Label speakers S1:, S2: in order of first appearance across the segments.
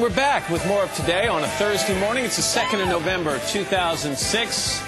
S1: we're back with more of Today on a Thursday morning. It's the 2nd of November, 2006.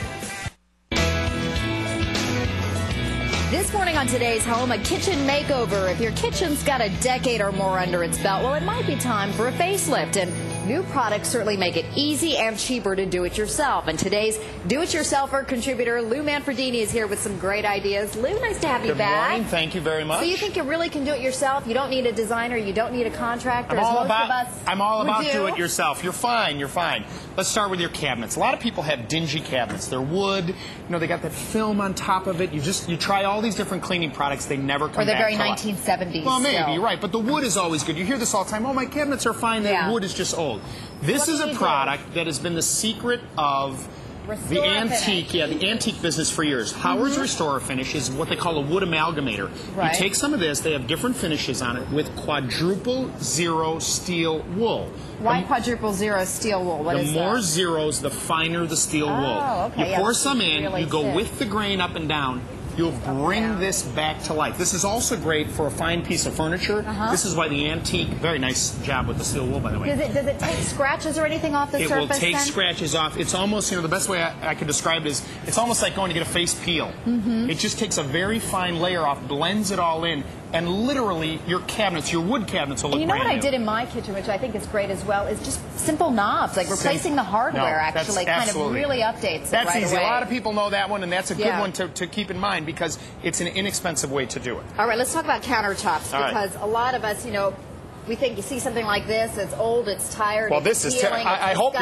S2: This morning on Today's Home, a kitchen makeover. If your kitchen's got a decade or more under its belt, well, it might be time for a facelift. And new products certainly make it easy and cheaper to do it yourself. And today's do-it-yourselfer contributor, Lou Manfredini, is here with some great ideas. Lou, nice to have you back.
S3: Good morning. Thank you very much.
S2: So you think you really can do it yourself? You don't need a designer. You don't need a contractor.
S3: I'm all about do it yourself. You're fine. You're fine. Let's start with your cabinets. A lot of people have dingy cabinets. They're wood. You know, they got that film on top of it. You try all these different cleaning products. They never come back.
S2: Or they're very 1970s.
S3: Well, maybe,
S2: still.
S3: right. But the wood is always good. You hear this all the time. Oh, my cabinets are fine. The wood is just old. This is a product that has been the secret of the antique business for years. Howard's Restorer Finish is what they call a wood amalgamator.
S2: Right.
S3: You take some of this, they have different finishes on it with quadruple zero steel wool.
S2: Why quadruple zero steel wool? What is that?
S3: The more zeros, the finer the steel wool.
S2: Okay,
S3: you pour some in,
S2: really
S3: you go
S2: thick.
S3: with the grain up and down. You'll bring this back to life. This is also great for a fine piece of furniture. This is why the antique, very nice job with the steel wool, by the way.
S2: Does it take scratches or anything off the surface?
S3: It will take scratches off. It's almost, the best way I could describe it is, it's almost like going to get a face peel. It just takes a very fine layer off, blends it all in, and literally your cabinets, your wood cabinets will look brand new.
S2: You know what I did in my kitchen, which I think is great as well, is just simple knobs, like replacing the hardware actually kind of really updates it
S3: That's
S2: right
S3: easy.
S2: away.
S3: A lot of people know that one, and that's a good one to keep in mind because it's an inexpensive way to do it.
S2: All right, let's talk about countertops because a lot of us, we think you see something like this, it's old, it's tired,
S3: this is I hope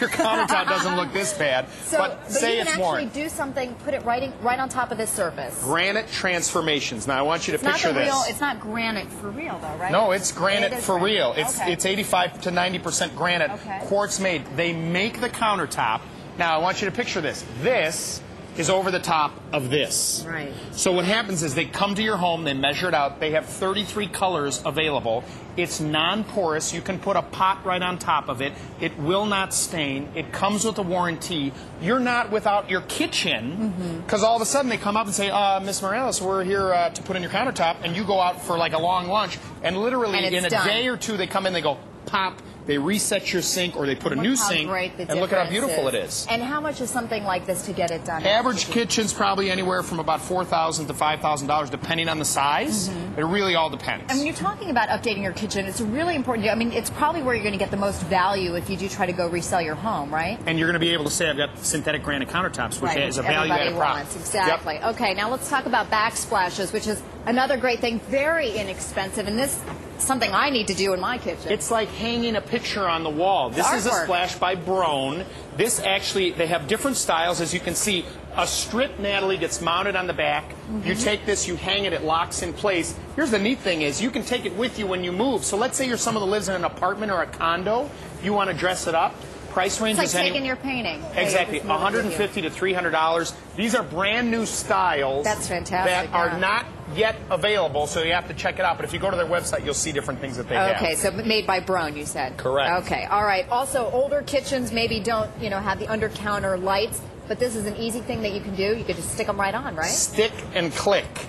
S3: your countertop doesn't look this bad. But say
S2: you can
S3: it's more.
S2: actually do something, put it right on top of this surface.
S3: Granite Transformations. Now I want you to picture this.
S2: It's not granite for real though, right?
S3: No, it's granite for real.
S2: Okay.
S3: It's 85 to 90% granite, quartz made. They make the countertop. Now I want you to picture this. This is over the top of this.
S2: Right.
S3: So what happens is they come to your home, they measure it out, they have 33 colors available. It's non-porous, you can put a pot right on top of it, it will not stain, it comes with a warranty. You're not without your kitchen, because all of a sudden they come up and say, Miss Morales, we're here to put in your countertop, and you go out for like a long lunch, and literally in a day or two they come in, they go, pop, they reset your sink or they put a new sink, and look at how beautiful it is.
S2: And how much is something like this to get it done?
S3: Average kitchen's probably anywhere from about $4,000 to $5,000 depending on the size. It really all depends.
S2: And when you're talking about updating your kitchen, it's really important. I mean, it's probably where you're going to get the most value if you do try to go resell your home, right?
S3: And you're going to be able to say, I've got synthetic granite countertops, which is a value-added product.
S2: Exactly. Yep. Okay, now let's talk about backsplashes, which is another great thing, very inexpensive, and this is something I need to do in my kitchen.
S3: It's like hanging a picture on the wall. This is a splash by Brown. This actually, they have different styles. As you can see, a strip, Natalie, gets mounted on the back. You take this, you hang it, it locks in place. Here's the neat thing is you can take it with you when you move. So let's say you're someone that lives in an apartment or a condo. You want to dress it up. Price range
S2: is taking your painting.
S3: Exactly, $150 to $300. These are brand new styles.
S2: That's fantastic.
S3: That are not yet available, so you have to check it out. But if you go to their website, you'll see different things that they have.
S2: Okay, so made by Brown, you said.
S3: Correct.
S2: Okay, all right. Also, older kitchens maybe don't, have the under-counter lights, but this is an easy thing that you can do. You could just stick them right on, right?
S3: Stick and click.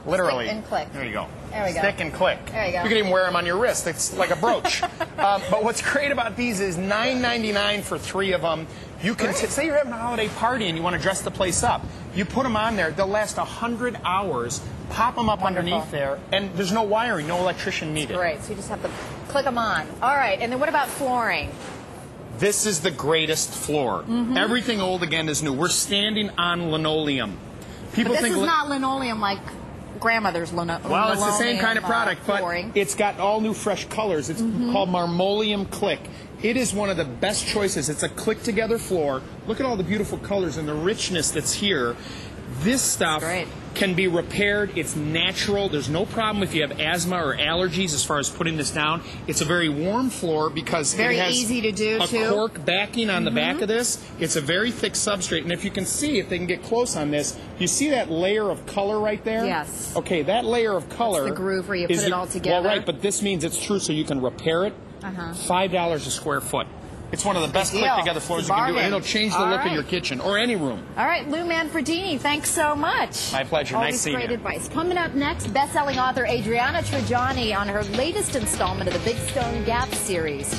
S3: Literally.
S2: Stick and click.
S3: There you go.
S2: There we go.
S3: Stick and click.
S2: There you go.
S3: You can even wear them on your wrist. It's like a brooch. But what's great about these is $9.99 for 3 of them. You can say you're having a holiday party and you want to dress the place up. You put them on there. They'll last 100 hours. Pop them up underneath there, and there's no wiring, no electrician needed.
S2: Great. So you just have to click them on. All right. And then what about flooring?
S3: This is the greatest floor. Everything old again is new. We're standing on linoleum. People
S2: but this
S3: think
S2: is not linoleum like grandmother's linoleum.
S3: Well, it's the same kind of product, but
S2: flooring.
S3: It's got all new fresh colors. It's called Marmoleum Click. It is one of the best choices. It's a click-together floor. Look at all the beautiful colors and the richness that's here. This stuff can be repaired. It's natural. There's no problem if you have asthma or allergies as far as putting this down. It's a very warm floor because
S2: it has
S3: easy to do, a cork backing on the back of this. It's a very thick substrate. And if you can see, if they can get close on this, you see that layer of color right there?
S2: Yes.
S3: Okay, that layer of color.
S2: That's the groove where you put it all together.
S3: Well, right, but this means it's true, so you can repair it. $5 a square foot. It's one of the best click-together floors you can do, and it'll change the look of your kitchen or any room.
S2: All right, Lou Manfredini, thanks so much.
S3: My pleasure. Nice seeing you.
S2: Great advice. Coming up next, best-selling author Adriana Trigiani on her latest installment of the Big Stone Gap series.